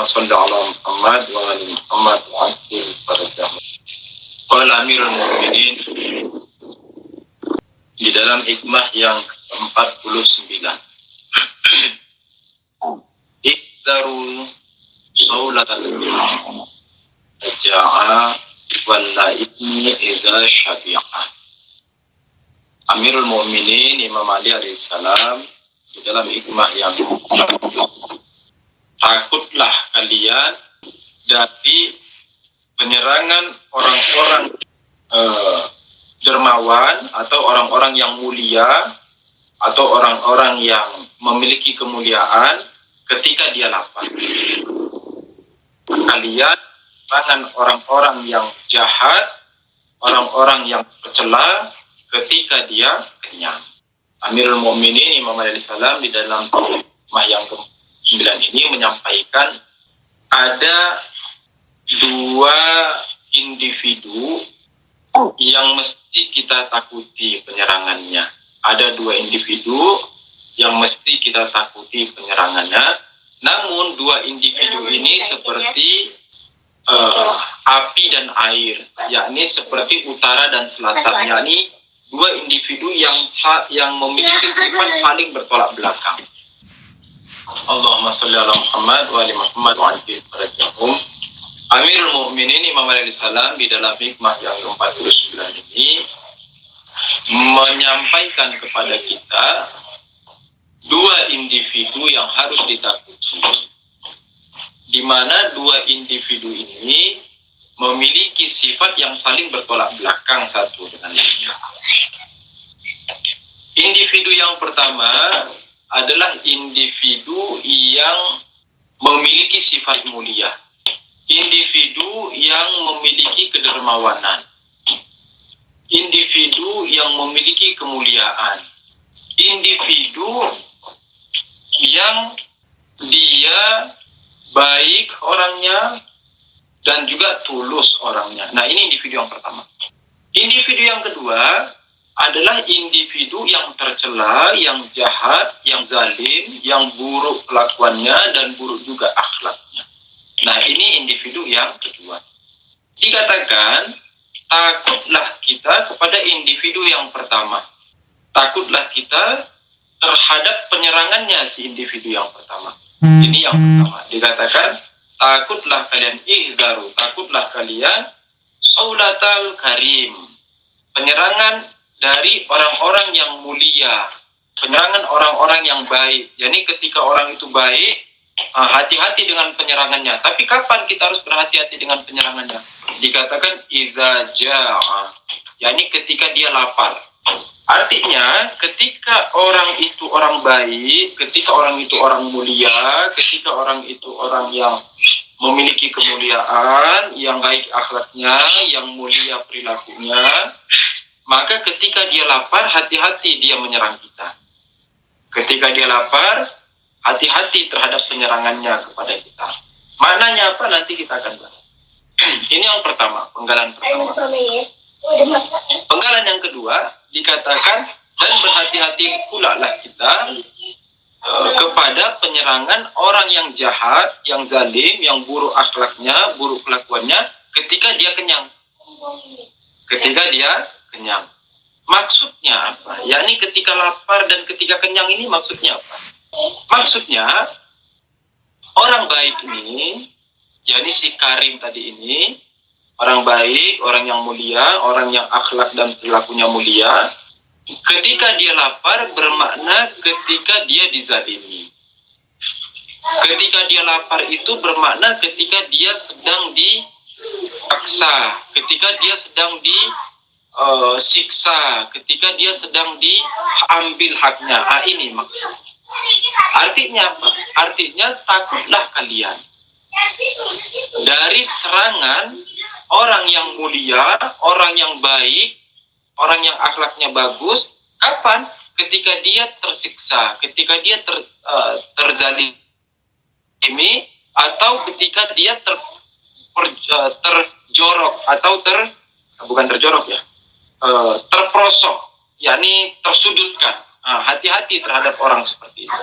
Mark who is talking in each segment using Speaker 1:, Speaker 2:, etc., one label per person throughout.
Speaker 1: sholli ala Muhammad wa ali Muhammad wa ajil barakatuh. Qala Amirul Mukminin di dalam hikmah yang ke-49. Ikdaru saulatal ja'a wal laibni idza syabi'a. Amirul Mukminin Imam Ali alaihissalam di dalam hikmah yang takutlah kalian dari penyerangan orang-orang dermawan atau orang-orang yang mulia atau orang-orang yang memiliki kemuliaan ketika dia lapar. Kalian jangan orang-orang yang jahat, orang-orang yang tercela ketika dia kenyang. Amirul Mukminin Imam Ali alaihissalam di dalam hikmah yang ke-9 ini menyampaikan ada dua individu yang mesti kita takuti penyerangannya. Ada dua individu yang mesti kita takuti penyerangannya. Namun dua individu ini seperti api dan air, yakni seperti utara dan selatan, yakni dua individu yang memiliki sifat saling bertolak belakang. Allahumma sholli ala Muhammad wa ali Muhammad wa ajil barakatuh. Amirul Mukminin Imam Ali alaihissalam di dalam hikmah yang ke-49 ini menyampaikan kepada kita dua individu yang harus ditakuti, di mana dua individu ini memiliki sifat yang saling bertolak belakang satu dengan lainnya. Individu yang pertama adalah individu yang memiliki sifat mulia, individu yang memiliki kedermawanan, individu yang memiliki kemuliaan, individu yang dia baik orangnya dan juga tulus orangnya. Nah, ini individu yang pertama. Individu yang kedua adalah individu yang tercela, yang jahat, yang zalim, yang buruk kelakuannya dan buruk juga akhlaknya. Nah, ini individu yang kedua. Dikatakan, takutlah kita kepada individu yang pertama. Takutlah kita terhadap penyerangannya si individu yang pertama. Ini yang pertama. Dikatakan, takutlah kalian ihdaru, takutlah kalian saulatal karim, penyerangan dari orang-orang yang mulia, penyerangan orang-orang yang baik. Jadi ketika orang itu baik, hati-hati dengan penyerangannya. Tapi kapan kita harus berhati-hati dengan penyerangannya? Dikatakan idza jaa, yakni ketika dia lapar. Artinya ketika orang itu orang baik, ketika orang itu orang mulia, ketika orang itu orang yang memiliki kemuliaan, yang baik akhlaknya, yang mulia perilakunya, maka ketika dia lapar, hati-hati dia menyerang kita. Ketika dia lapar, hati-hati terhadap penyerangannya kepada kita. Maknanya apa? Nanti kita akan bahas. Ini yang pertama, penggalan pertama. Penggalan yang kedua, dikatakan, dan berhati-hati pula lah kita kepada penyerangan orang yang jahat, yang zalim, yang buruk akhlaknya, buruk kelakuannya, ketika dia kenyang. Ketika dia kenyang. Maksudnya apa? Yakni ketika lapar dan ketika kenyang ini maksudnya apa? Maksudnya orang baik ini, yakni si Karim tadi ini, orang baik, orang yang mulia, orang yang akhlak dan perilakunya mulia, ketika dia lapar bermakna ketika dia dizalimi. Ketika dia lapar itu bermakna ketika dia sedang dipaksa, ketika dia sedang disiksa, ketika dia sedang diambil haknya. Ini maksudnya. Artinya apa? Artinya takutlah kalian dari serangan orang yang mulia, orang yang baik, orang yang akhlaknya bagus. Kapan? Ketika dia tersiksa, ketika dia terzalimi, atau ketika dia terjorok atau terprosok, yakni tersudutkan. hati-hati terhadap orang seperti ini.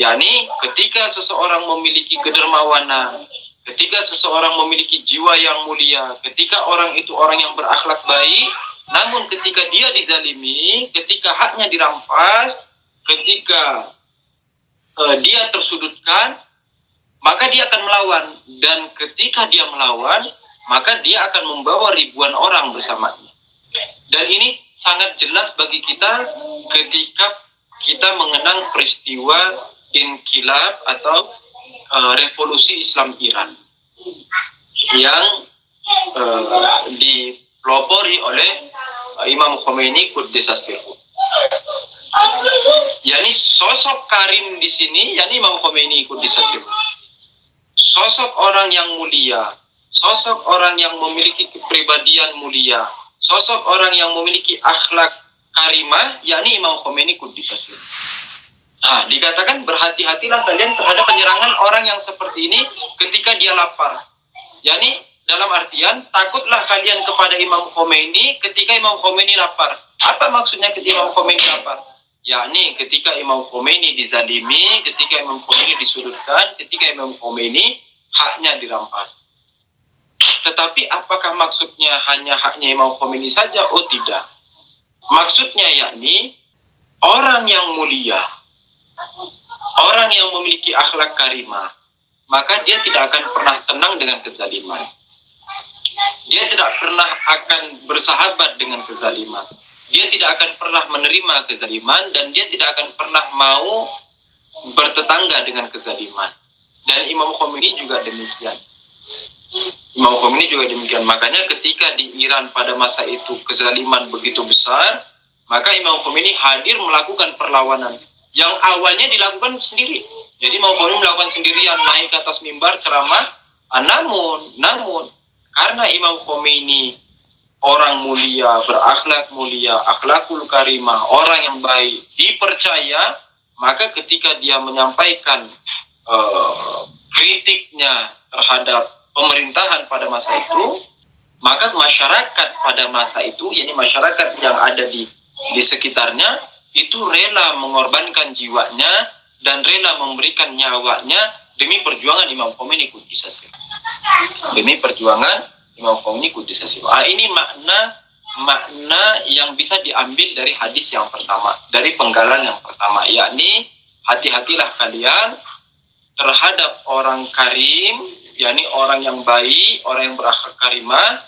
Speaker 1: Yani ketika seseorang memiliki kedermawanan, ketika seseorang memiliki jiwa yang mulia, ketika orang itu orang yang berakhlak baik, namun ketika dia dizalimi, ketika haknya dirampas, ketika dia tersudutkan, maka dia akan melawan. Dan ketika dia melawan, maka dia akan membawa ribuan orang bersamanya. Dan ini sangat jelas bagi kita ketika kita mengenang peristiwa inkilab atau revolusi Islam Iran yang dipelopori oleh Imam Khomeini Quddisas Sirruh. Yani sosok karim di sini, yani Imam Khomeini Quddisas Sirruh. Sosok orang yang mulia, sosok orang yang memiliki kepribadian mulia, sosok orang yang memiliki akhlak karimah, yakni Imam Khomeini Quddisas Sirruh. Dikatakan berhati-hatilah kalian terhadap penyerangan orang yang seperti ini ketika dia lapar. Yani dalam artian takutlah kalian kepada Imam Khomeini ketika Imam Khomeini lapar. Apa maksudnya ketika Imam Khomeini lapar? Yakni ketika Imam Khomeini dizalimi, ketika Imam Khomeini disudutkan, ketika Imam Khomeini haknya dirampas. Tetapi apakah maksudnya hanya haknya Imam Khomeini saja? Oh tidak. Maksudnya yakni orang yang mulia, orang yang memiliki akhlak karimah, maka dia tidak akan pernah tenang dengan kezaliman. Dia tidak pernah akan bersahabat dengan kezaliman. Dia tidak akan pernah menerima kezaliman dan dia tidak akan pernah mau bertetangga dengan kezaliman. Dan Imam Khomeini juga demikian. Imam Khomeini juga demikian. Makanya ketika di Iran pada masa itu kezaliman begitu besar, maka Imam Khomeini hadir melakukan perlawanan yang awalnya dilakukan sendiri. Jadi Imam Khomeini melakukan sendirian, naik ke atas mimbar ceramah. Namun karena Imam Khomeini orang mulia, berakhlak mulia, akhlakul karimah, orang yang baik, dipercaya, maka ketika dia menyampaikan kritiknya terhadap pemerintahan pada masa itu, maka masyarakat pada masa itu, yakni masyarakat yang ada di sekitarnya, itu rela mengorbankan jiwanya dan rela memberikan nyawanya demi perjuangan Imam Khomeini Quddisas Sirruh. Demi perjuangan Imam Khomeini Quddisas Sirruh. Ini makna yang bisa diambil dari hadis yang pertama, dari penggalan yang pertama, yakni hati-hatilah kalian terhadap orang karim, yakni orang yang baik, orang yang berakhlak karimah,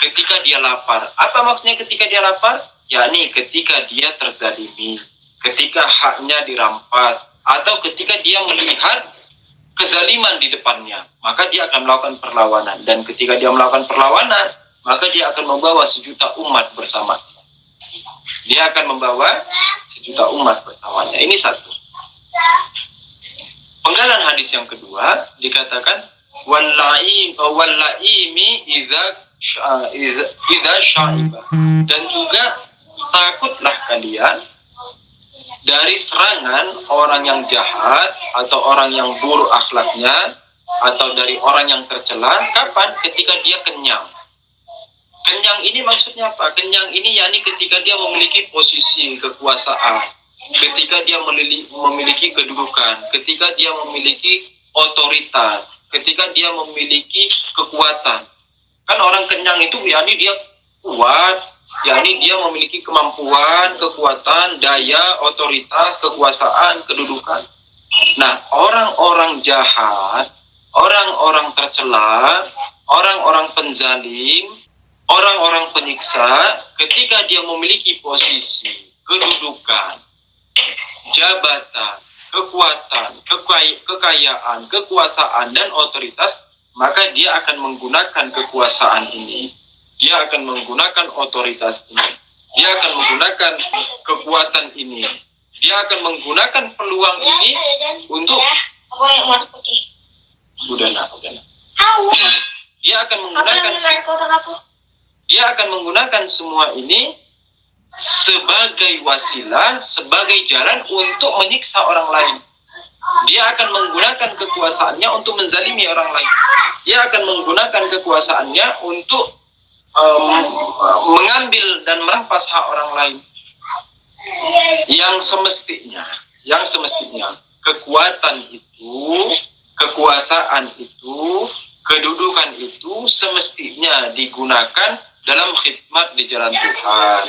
Speaker 1: ketika dia lapar. Apa maksudnya ketika dia lapar? Yakni ketika dia terzalimi, ketika haknya dirampas, atau ketika dia melihat kezaliman di depannya, maka dia akan melakukan perlawanan. Dan ketika dia melakukan perlawanan, maka dia akan membawa sejuta umat bersamanya. Dia akan membawa sejuta umat bersamanya. Ini satu. Penggalan hadis yang kedua dikatakan wallaimi idza syaiba, dan juga takutlah kalian dari serangan orang yang jahat atau orang yang buruk akhlaknya, atau dari orang yang tercela. Kapan? Ketika dia kenyang. Kenyang ini maksudnya apa? Kenyang ini yakni ketika dia memiliki posisi kekuasaan, ketika dia memiliki kedudukan, ketika dia memiliki otoritas, ketika dia memiliki kekuatan. Kan orang kenyang itu yakni dia kuat, yakni dia memiliki kemampuan, kekuatan, daya, otoritas, kekuasaan, kedudukan. Nah, orang-orang jahat, orang-orang tercela, orang-orang penzalim, orang-orang penyiksa, ketika dia memiliki posisi, kedudukan, jabatan, kekuatan, kekayaan, kekuasaan, dan otoritas, maka dia akan menggunakan kekuasaan ini. Dia akan menggunakan otoritas ini. Dia akan menggunakan kekuatan ini. Dia akan menggunakan peluang ini untuk Dia akan menggunakan semua ini sebagai wasilah, sebagai jalan untuk menyiksa orang lain. Dia akan menggunakan kekuasaannya untuk menzalimi orang lain. Dia akan menggunakan kekuasaannya untuk mengambil dan merampas hak orang lain. yang semestinya kekuatan itu, kekuasaan itu, kedudukan itu semestinya digunakan dalam khidmat di jalan Tuhan.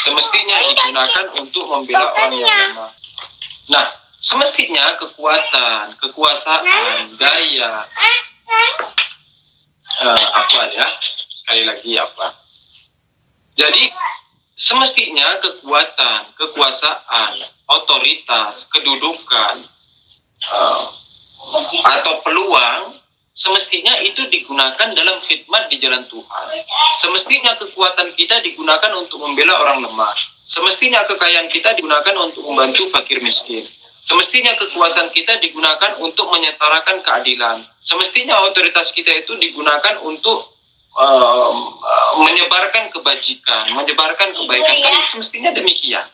Speaker 1: Semestinya digunakan untuk membela orang yang lemah. Nah, semestinya kekuatan, kekuasaan, daya, sekali lagi apa? Jadi semestinya kekuatan, kekuasaan, otoritas, kedudukan, atau peluang semestinya itu digunakan dalam khidmat di jalan Tuhan. Semestinya kekuatan kita digunakan untuk membela orang lemah. Semestinya kekayaan kita digunakan untuk membantu fakir miskin. Semestinya kekuasaan kita digunakan untuk menyetarakan keadilan. Semestinya otoritas kita itu digunakan untuk menyebarkan kebajikan, menyebarkan kebaikan. Kan semestinya demikian.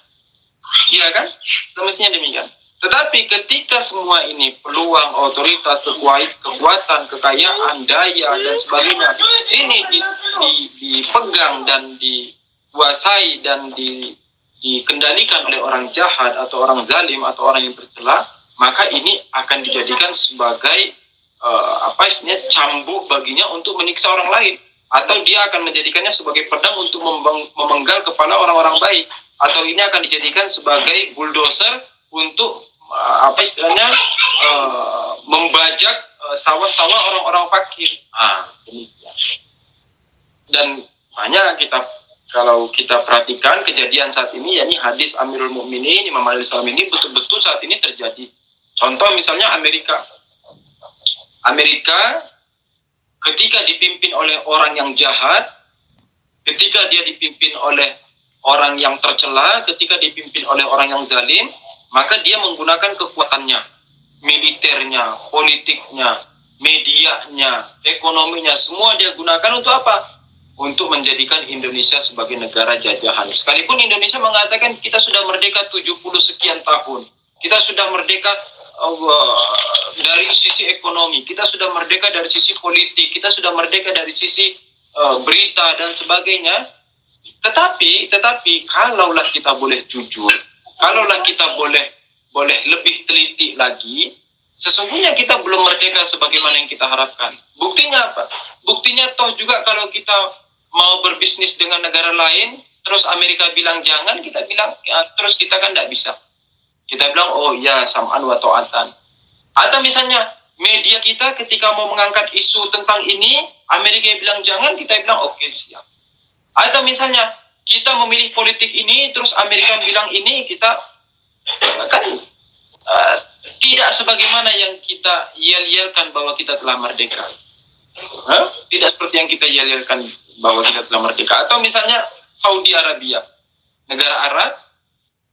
Speaker 1: Iya kan? Semestinya demikian. Tetapi ketika semua ini peluang, otoritas, kekuatan, kekayaan, daya dan sebagainya ini dipegang dan dikuasai dan dikendalikan oleh orang jahat atau orang zalim atau orang yang tercela, maka ini akan dijadikan sebagai cambuk baginya untuk menyiksa orang lain, atau dia akan menjadikannya sebagai pedang untuk memenggal kepala orang-orang baik, atau ini akan dijadikan sebagai bulldozer untuk membajak sawah-sawah orang-orang fakir. Demikian. Dan banyak kalau kita perhatikan kejadian saat ini, yakni hadis Amirul Mukminin Imam Ali Salam ini betul-betul saat ini terjadi. Contoh misalnya Amerika ketika dipimpin oleh orang yang jahat, ketika dia dipimpin oleh orang yang tercela, ketika dipimpin oleh orang yang zalim, maka dia menggunakan kekuatannya, militernya, politiknya, medianya, ekonominya, semua dia gunakan untuk apa? Untuk menjadikan Indonesia sebagai negara jajahan. Sekalipun Indonesia mengatakan kita sudah merdeka 70 sekian tahun, kita sudah merdeka dari sisi ekonomi, kita sudah merdeka dari sisi politik, kita sudah merdeka dari sisi berita dan sebagainya. Tetapi kalaulah kita boleh jujur, kalaulah kita boleh lebih teliti lagi, sesungguhnya kita belum merdeka sebagaimana yang kita harapkan. Buktinya apa? Buktinya toh juga kalau kita mau berbisnis dengan negara lain, terus Amerika bilang jangan, kita bilang ya, terus kita kan tidak bisa. Kita bilang oh ya sam'an wa ta'atan. Atau misalnya media kita ketika mau mengangkat isu tentang ini, Amerika bilang jangan, kita bilang oke, siap. Atau misalnya kita memilih politik ini, terus Amerika bilang ini, kita kan tidak sebagaimana yang kita yel-yelkan bahwa kita telah merdeka. Tidak seperti yang kita yel-yelkan bahwa kita telah merdeka. Atau misalnya Saudi Arabia, negara Arab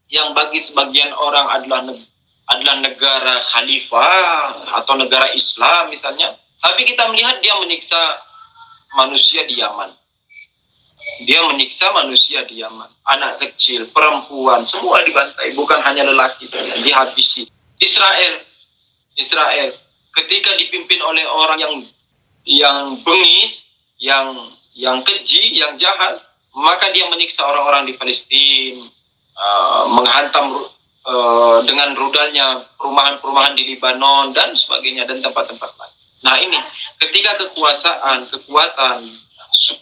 Speaker 1: yang bagi sebagian orang adalah negara khalifah atau negara Islam misalnya, tapi kita melihat dia menyiksa manusia di Yaman. Dia menyiksa manusia di Yaman. Anak kecil, perempuan, semua dibantai. Bukan hanya lelaki, dihabisi. Israel, ketika dipimpin oleh orang yang bengis, yang keji, yang jahat, maka dia menyiksa orang-orang di Palestina, menghantam dengan rudalnya perumahan-perumahan di Libanon dan sebagainya dan tempat-tempat lain. Nah ini, ketika kekuasaan, kekuatan,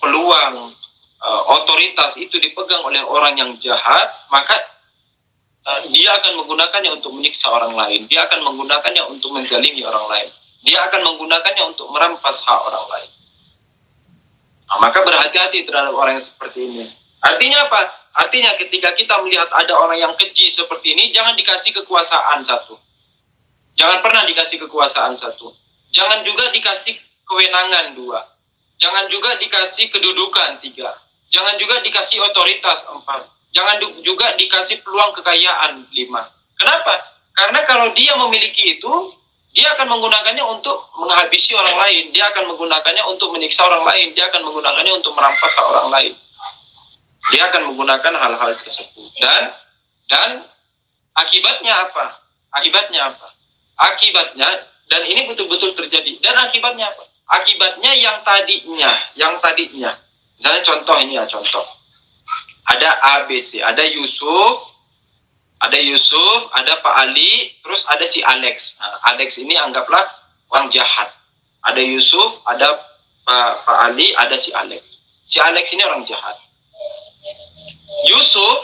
Speaker 1: peluang, otoritas itu dipegang oleh orang yang jahat, maka dia akan menggunakannya untuk menyiksa orang lain. Dia akan menggunakannya untuk menzalimi orang lain. Dia akan menggunakannya untuk merampas hak orang lain. Nah, maka berhati-hati terhadap orang yang seperti ini. Artinya apa? Artinya ketika kita melihat ada orang yang keji seperti ini, jangan dikasih kekuasaan satu. Jangan pernah dikasih kekuasaan satu. Jangan juga dikasih kewenangan dua. Jangan juga dikasih kedudukan tiga. Jangan juga dikasih otoritas 4. Jangan juga dikasih peluang kekayaan 5. Kenapa? Karena kalau dia memiliki itu, dia akan menggunakannya untuk menghabisi orang lain. Dia akan menggunakannya untuk menyiksa orang lain. Dia akan menggunakannya untuk merampas hak orang lain. Dia akan menggunakan hal-hal tersebut. Dan akibatnya apa? Akibatnya, dan ini betul-betul terjadi. Dan akibatnya apa? Akibatnya yang tadinya. Misalnya contoh ini ya, contoh. Ada ABC, ada Yusuf Ada Yusuf, ada Pak Ali, terus ada si Alex. Nah, Alex ini anggaplah orang jahat. Ada Yusuf, ada Pak Ali, ada si Alex. Si Alex ini orang jahat. Yusuf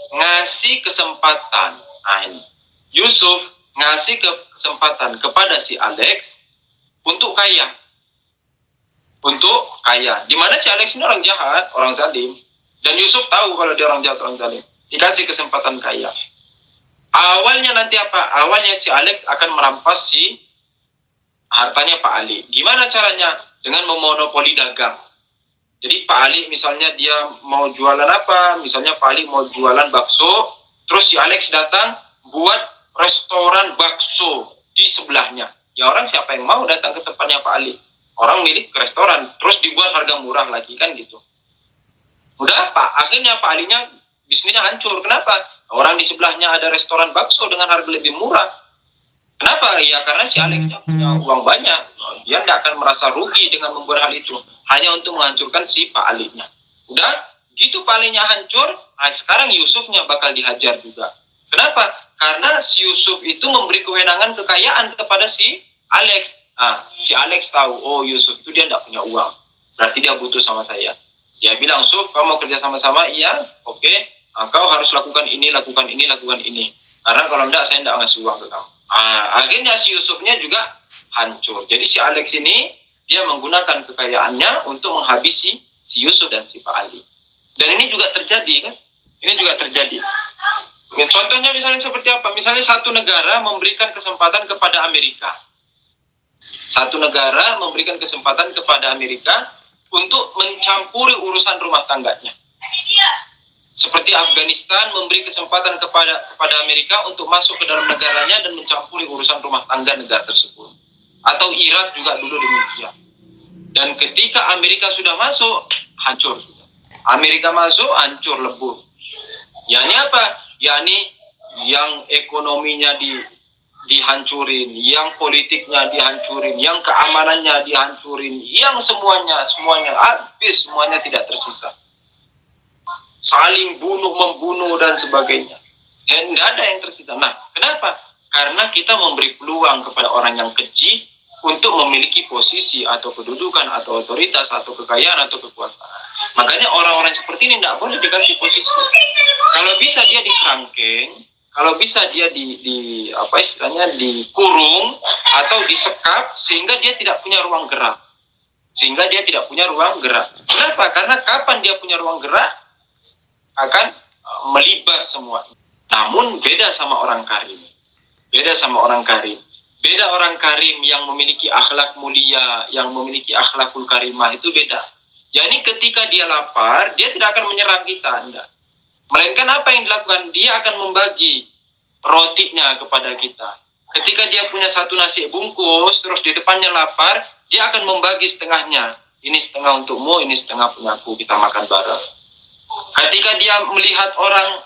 Speaker 1: ngasih kesempatan. Nah, ini. Yusuf ngasih kesempatan kepada si Alex untuk kaya. Di mana si Alex ini orang jahat, orang zalim. Dan Yusuf tahu kalau dia orang jahat, orang zalim. Dikasih kesempatan kaya. Awalnya nanti apa? Awalnya si Alex akan merampas si hartanya Pak Ali. Gimana caranya? Dengan memonopoli dagang. Jadi Pak Ali misalnya dia mau jualan apa? Misalnya Pak Ali mau jualan bakso, terus si Alex datang buat restoran bakso di sebelahnya. Ya orang siapa yang mau datang ke tempatnya Pak Ali? Orang milik ke restoran, terus dibuat harga murah lagi, kan gitu. Udah Pak, akhirnya Pak Alinya bisnisnya hancur. Kenapa? Orang di sebelahnya ada restoran bakso dengan harga lebih murah. Kenapa? Ya karena si Alexnya punya uang banyak. Dia tidak akan merasa rugi dengan membuat hal itu. Hanya untuk menghancurkan si Pak Alinya. Udah, gitu Pak Alinya hancur, nah sekarang Yusufnya bakal dihajar juga. Kenapa? Karena si Yusuf itu memberi kewenangan kekayaan kepada si Alex. Nah, si Alex tahu, oh Yusuf itu dia tidak punya uang. Berarti dia butuh sama saya. Dia bilang, Yusuf, kamu mau kerja sama-sama? Iya, oke. Nah, kau harus lakukan ini, lakukan ini, lakukan ini. Karena kalau tidak, saya tidak ngasih uang ke kamu. Nah, akhirnya si Yusufnya juga hancur. Jadi si Alex ini, dia menggunakan kekayaannya untuk menghabisi si Yusuf dan si Pak Ali. Dan ini juga terjadi, kan? Ini juga terjadi. Contohnya misalnya seperti apa? Misalnya satu negara memberikan kesempatan kepada Amerika. Satu negara memberikan kesempatan kepada Amerika untuk mencampuri urusan rumah tangganya. Seperti Afghanistan memberi kesempatan kepada Amerika untuk masuk ke dalam negaranya dan mencampuri urusan rumah tangga negara tersebut. Atau Irak juga dulu demikian. Dan ketika Amerika sudah masuk, hancur. Amerika masuk, hancur lebur. Yani apa? Yani yang ekonominya dihancurin, yang politiknya dihancurin, yang keamanannya dihancurin, yang semuanya habis, semuanya tidak tersisa. Saling bunuh, membunuh dan sebagainya. Dan tidak ada yang tersisa. Nah, kenapa? Karena kita memberi peluang kepada orang yang keji untuk memiliki posisi atau kedudukan atau otoritas atau kekayaan atau kekuasaan. Makanya orang-orang seperti ini tidak boleh dikasih posisi. Kalau bisa dia dikerangkeng, kalau bisa dia dikurung atau disekap sehingga dia tidak punya ruang gerak. Kenapa? Karena kapan dia punya ruang gerak akan melibas semua. Namun beda sama orang karim. Beda orang karim yang memiliki akhlak mulia, yang memiliki akhlakul karimah itu beda. Jadi ketika dia lapar, dia tidak akan menyerang kita, enggak. Melainkan apa yang dilakukan? Dia akan membagi rotinya kepada kita. Ketika dia punya satu nasi bungkus, terus di depannya lapar, dia akan membagi setengahnya. Ini setengah untukmu, ini setengah punyaku, kita makan bareng. Ketika dia melihat orang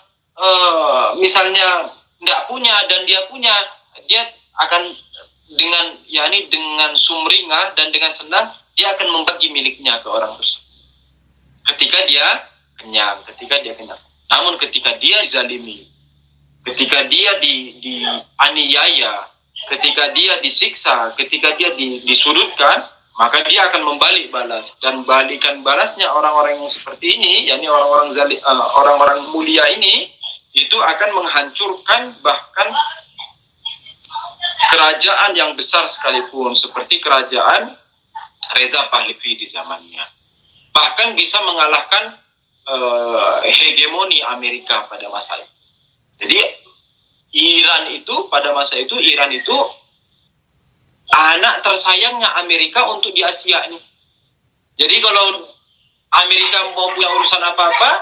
Speaker 1: misalnya tidak punya dan dia punya, dia akan dengan sumringah dan dengan senang dia akan membagi miliknya ke orang tersebut. Ketika dia kenyang. Namun ketika dia dizalimi, ketika dia dianiaya, ketika dia disiksa, ketika dia disudutkan, maka dia akan membalik balas. Dan balikan balasnya orang-orang yang seperti ini, yakni orang-orang mulia ini, itu akan menghancurkan bahkan kerajaan yang besar sekalipun, seperti kerajaan Reza Pahlavi di zamannya. Bahkan bisa mengalahkan hegemoni Amerika pada masa itu. Jadi pada masa itu Iran itu anak tersayangnya Amerika untuk di Asia ini. Jadi kalau Amerika mau punya urusan apa-apa,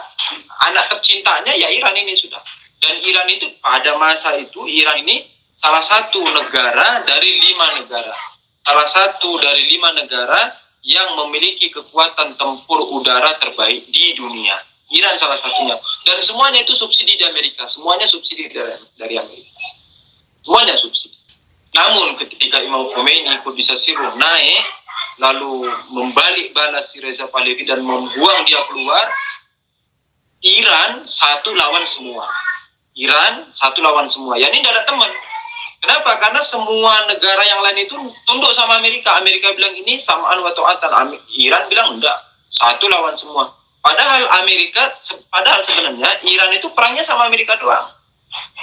Speaker 1: anak tercintanya ya Iran ini sudah. Dan Iran itu pada masa itu, Iran ini salah satu negara dari 5 negara. Salah satu dari 5 negara yang memiliki kekuatan tempur udara terbaik di dunia. Iran salah satunya. Dan semuanya itu subsidi di Amerika. Semuanya subsidi dari Amerika. Semuanya subsidi. Namun ketika Imam Khomeini bisa siruh naik, lalu membalik balas si Reza Pahlavi dan membuang dia keluar, Iran satu lawan semua. Iran satu lawan semua. Ya ini tidak ada teman. Kenapa? Karena semua negara yang lain itu tunduk sama Amerika. Amerika bilang ini samaan wa ta'atan. Iran bilang enggak. Satu lawan semua. Padahal sebenarnya Iran itu perangnya sama Amerika doang.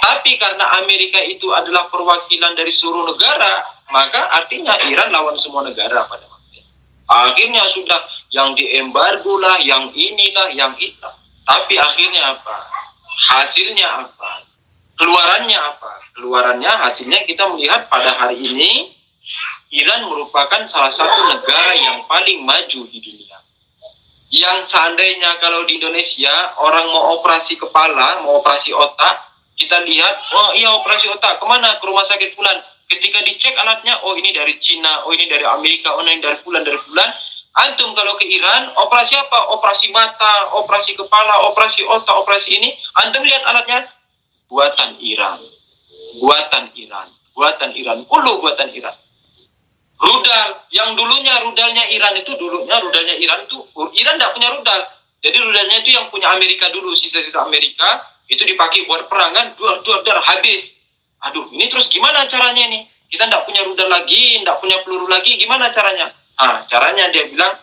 Speaker 1: Tapi karena Amerika itu adalah perwakilan dari seluruh negara, maka artinya Iran lawan semua negara pada waktu itu. Akhirnya sudah yang diembargo lah, yang inilah, yang itu. Tapi akhirnya apa? Hasilnya apa? Keluarannya apa? Keluarannya, hasilnya kita melihat pada hari ini Iran merupakan salah satu negara yang paling maju di dunia. Yang seandainya kalau di Indonesia orang mau operasi kepala, mau operasi otak, kita lihat, oh iya operasi otak, kemana? Ke rumah sakit fulan. Ketika dicek alatnya, oh ini dari Cina, oh ini dari Amerika, oh ini dari fulan, dari fulan. Antum kalau ke Iran, operasi apa? Operasi mata, operasi kepala, operasi otak, operasi ini. Antum lihat alatnya, buatan Iran. Buatan Iran. Buatan Iran. Kulo buatan Iran. Rudal, yang dulunya rudalnya Iran itu, Iran tidak punya rudal. Jadi rudalnya itu yang punya Amerika dulu, sisa-sisa Amerika, itu dipakai buat perang kan, habis. Aduh, ini terus gimana caranya nih? Kita tidak punya rudal lagi, tidak punya peluru lagi, gimana caranya? Caranya dia bilang,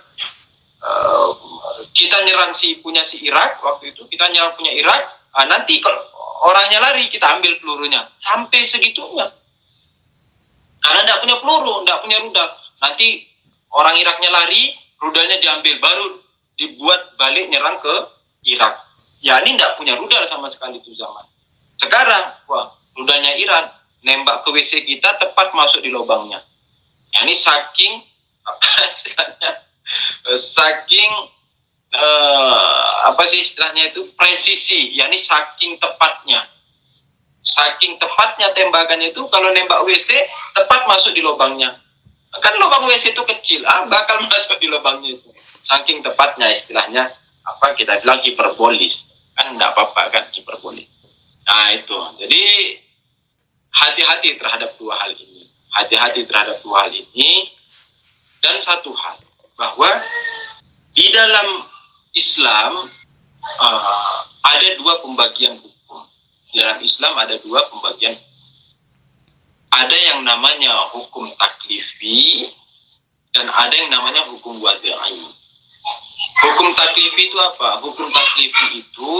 Speaker 1: kita nyerang si Irak, waktu itu, kita nyerang punya Irak, nanti kalau orangnya lari, kita ambil pelurunya. Sampai segitunya. Karena tidak punya peluru, tidak punya rudal. Nanti orang Iraknya lari, rudalnya diambil, baru dibuat balik nyerang ke Irak. Ya ini tidak punya rudal sama sekali itu zaman. Sekarang, wah, rudalnya Iran, nembak ke WC kita tepat masuk di lubangnya. Ya ini saking, apa sih istilahnya itu, presisi. Ya ini saking tepatnya. Saking tepatnya tembakannya itu, kalau nembak WC, tepat masuk di lubangnya. Kan lubang WC itu kecil, bakal masuk di lubangnya itu. Saking tepatnya istilahnya, apa kita bilang hiperbolis. Kan enggak apa-apa kan hiperbolis. Nah itu, jadi hati-hati terhadap dua hal ini. Hati-hati terhadap dua hal ini. Dan satu hal, bahwa di dalam Islam ada dua pembagian hukum. Di dalam Islam ada dua pembagian. Ada yang namanya hukum taklifi dan ada yang namanya hukum wad'i. Hukum taklifi itu apa? Hukum taklifi itu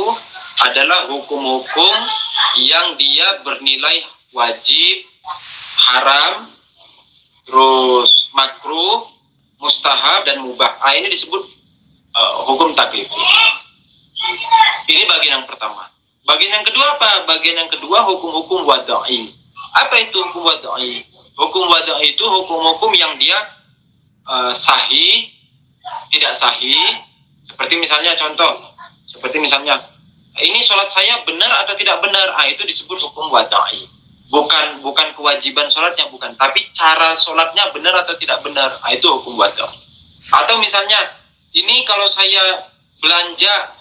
Speaker 1: adalah hukum-hukum yang dia bernilai wajib, haram, terus makruh, mustahab dan mubah. Ini disebut hukum taklifi. Ini bagian yang pertama. Bagian yang kedua apa? Bagian yang kedua hukum-hukum wad'i. Apa itu hukum wad'i? Hukum wad'i itu hukum-hukum yang dia sahih, tidak sahih. Seperti misalnya ini sholat saya benar atau tidak benar? Itu disebut hukum wad'i. Bukan kewajiban sholatnya, bukan. Tapi cara sholatnya benar atau tidak benar? Itu hukum wad'i. Atau misalnya, ini kalau saya belanja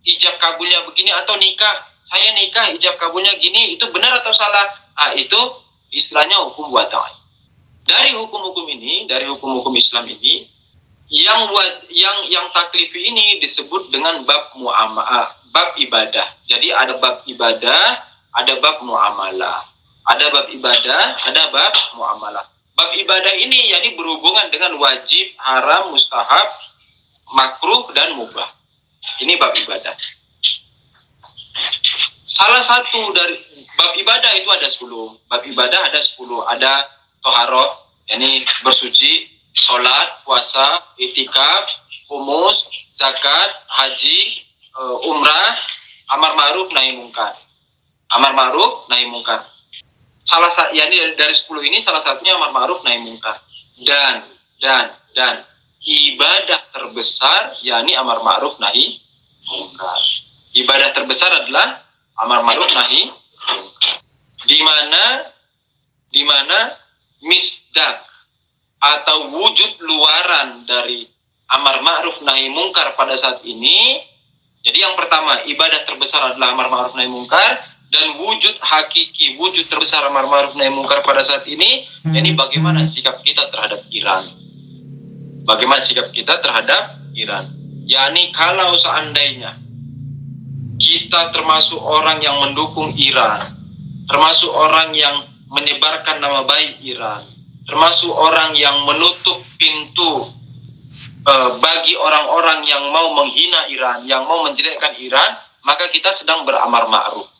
Speaker 1: ijab kabulnya begini, atau nikah, saya nikah ijab kabulnya gini, itu benar atau salah? Itu istilahnya hukum wad'i. Dari hukum-hukum ini, dari hukum-hukum Islam ini, yang taklifi ini disebut dengan bab muamalah, bab ibadah. Jadi ada bab ibadah, ada bab muamalah. Ada bab ibadah, ada bab muamalah. Bab ibadah ini yakni berhubungan dengan wajib, haram, mustahab, makruh dan mubah. Ini bab ibadah. Salah satu dari bab ibadah itu ada 10. Bab ibadah ada 10. Ada toharoh, yakni bersuci, sholat, puasa, itikaf, humus, zakat, haji, umrah, amar ma'ruf, nahi mungkar. Amar ma'ruf, nahi mungkar. Yakni dari 10 ini salah satunya amar ma'ruf, nahi mungkar. Dan ibadah terbesar yakni amar ma'ruf nahi mungkar. Ibadah terbesar adalah amar ma'ruf nahi mungkar. Di mana misdak atau wujud luaran dari amar ma'ruf nahi mungkar pada saat ini. Jadi yang pertama, ibadah terbesar adalah amar ma'ruf nahi mungkar, dan wujud hakiki, wujud terbesar amar ma'ruf nahi mungkar pada saat ini, yakni bagaimana sikap kita terhadap Iran. Bagaimana sikap kita terhadap Iran? Yakni kalau seandainya kita termasuk orang yang mendukung Iran, termasuk orang yang menyebarkan nama baik Iran, termasuk orang yang menutup pintu bagi orang-orang yang mau menghina Iran, yang mau menjelekkan Iran, maka kita sedang beramar ma'ruf.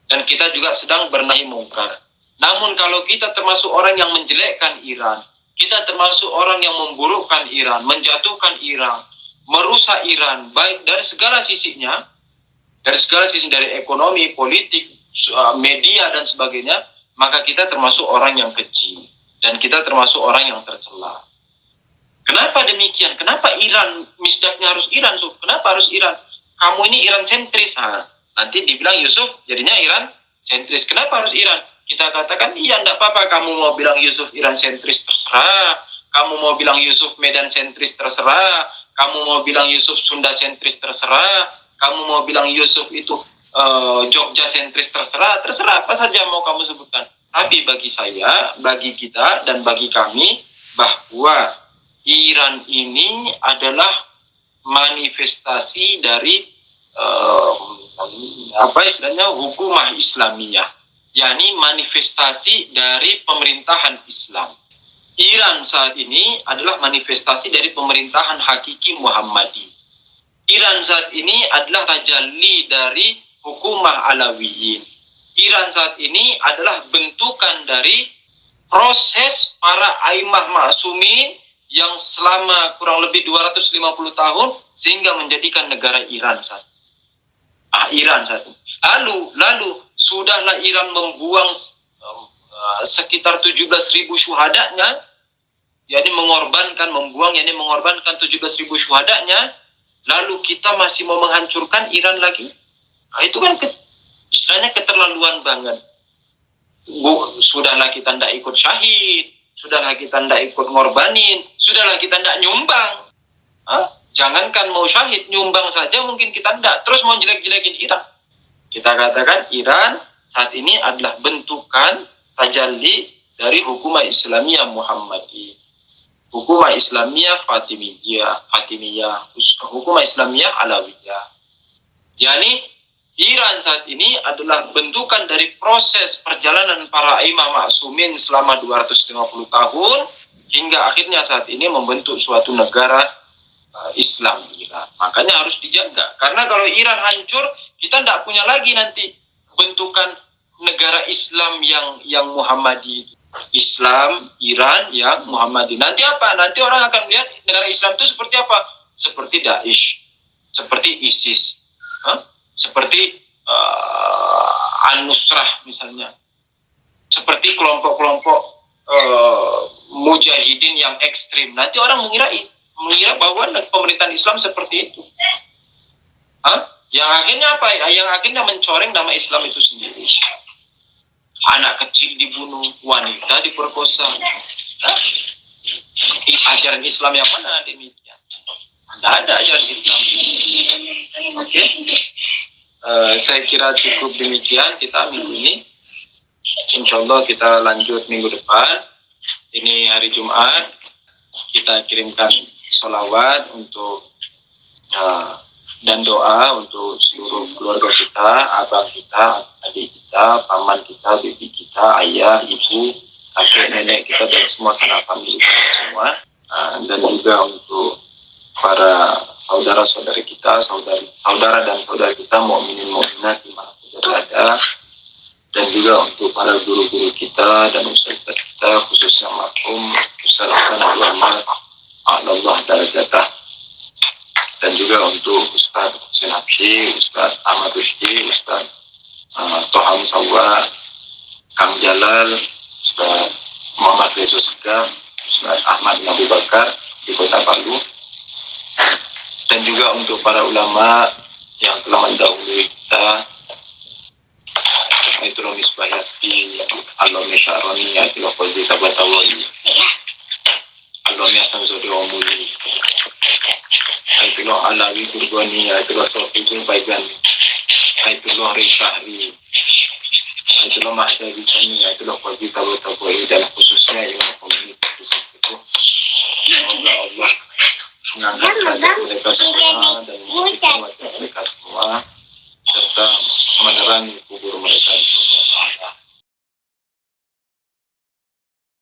Speaker 1: Dan kita juga sedang bernahi mungkar. Namun kalau kita termasuk orang yang menjelekkan Iran, kita termasuk orang yang memburukkan Iran, menjatuhkan Iran, merusak Iran, baik dari segala sisinya, dari ekonomi, politik, media, dan sebagainya, maka kita termasuk orang yang keji. Dan kita termasuk orang yang tercela. Kenapa demikian? Kenapa Iran, misdaknya harus Iran? Kenapa harus Iran? Kamu ini Iran sentris. Nanti dibilang Yusuf, jadinya Iran sentris. Kenapa harus Iran? Kita katakan, iya, enggak apa-apa. Kamu mau bilang Yusuf Iran sentris, terserah. Kamu mau bilang Yusuf Medan sentris, terserah. Kamu mau bilang Yusuf Sunda sentris, terserah. Kamu mau bilang Yusuf itu Jogja sentris, terserah apa saja mau kamu sebutkan. Tapi bagi saya, bagi kita, dan bagi kami, bahwa Iran ini adalah manifestasi dari hukumah Islamiyah, yakni manifestasi dari pemerintahan Islam. Iran saat ini adalah manifestasi dari pemerintahan hakiki Muhammadi. Iran saat ini adalah tajalli dari hukumah Alawiyin. Iran saat ini adalah bentukan dari proses para aimah ma'sumin yang selama kurang lebih 250 tahun sehingga menjadikan negara Iran saat ini. Iran saat ini. Lalu sudahlah Iran membuang sekitar 17.000 syuhadanya, yakni mengorbankan 17.000 syuhadanya. Lalu kita masih mau menghancurkan Iran lagi? Itu kan istilahnya keterlaluan banget. Sudahlah kita tidak ikut syahid, sudahlah kita tidak ikut ngorbanin, sudahlah kita tidak nyumbang. Jangankan mau syahid, nyumbang saja mungkin kita tidak. Terus mau jelek-jelekin Iran. Kita katakan Iran saat ini adalah bentukan tajalli dari hukumah Islamiyah Muhammadi. Hukumah Islamiyah Fatimiyah, hukumah Islamiyah Alawiyah. Yani Iran saat ini adalah bentukan dari proses perjalanan para imam ma'sumin selama 250 tahun hingga akhirnya saat ini membentuk suatu negara Islam Iran. Makanya harus dijaga. Karena kalau Iran hancur, kita tidak punya lagi nanti bentukan negara Islam yang Muhammadi. Islam Iran yang Muhammadi. Nanti apa? Nanti orang akan melihat negara Islam itu seperti apa? Seperti Daesh, seperti ISIS, seperti An-Nusrah misalnya, seperti kelompok-kelompok mujahidin yang ekstrim. Nanti orang mengira bahwa pemerintahan Islam seperti itu. Yang akhirnya apa? Yang akhirnya mencoreng nama Islam itu sendiri. Anak kecil dibunuh, wanita diperkosa. Ajaran Islam yang mana demikian? Tidak ada ajaran Islam. Oke. Saya kira cukup demikian kita minggu ini. Insya Allah kita lanjut minggu depan. Ini hari Jumat. Kita kirimkan sholawat untuk dan doa untuk seluruh keluarga kita, abang kita, adik kita, paman kita, bibi kita, ayah, ibu, kakek, nenek kita, dan semua sanak famili kita semua. Dan juga untuk para saudara-saudari kita, saudara dan saudara kita, mukminin mukminat di mana saja berada. Dan juga untuk para guru-guru kita dan ustaz kita, khususnya marhum Ustaz Hasan Al-Ulama, Allah darajatah. Dan juga untuk Ustaz Husin Habsyi, Ustaz Ahmad Rusdi, Ustaz Toha Musawwa, Kang Jalal, Ustaz Muhammad Reza Segaf, Ustaz Ahmad Abu Bakar di Kota Palu. Dan juga untuk para ulama yang telah mendahului kita, Aitul Misbah Yasti, Al-Lami Syaroni, Aitul Qazi Tabatawai, Al-Lami Hasan Zodi Omuli, Aitullah Alawi Kurgani, Aitullah Sofi Kurbaigani, Aitullah Rishahri, Aitullah Mahdawi Kani, Aitullah Qazi Tabatawai, dan khususnya yang komunitas khusus itu. Semoga Allah mengangkat derajat mereka semua dan menjadikan wajah mereka semua menerangi kubur mereka.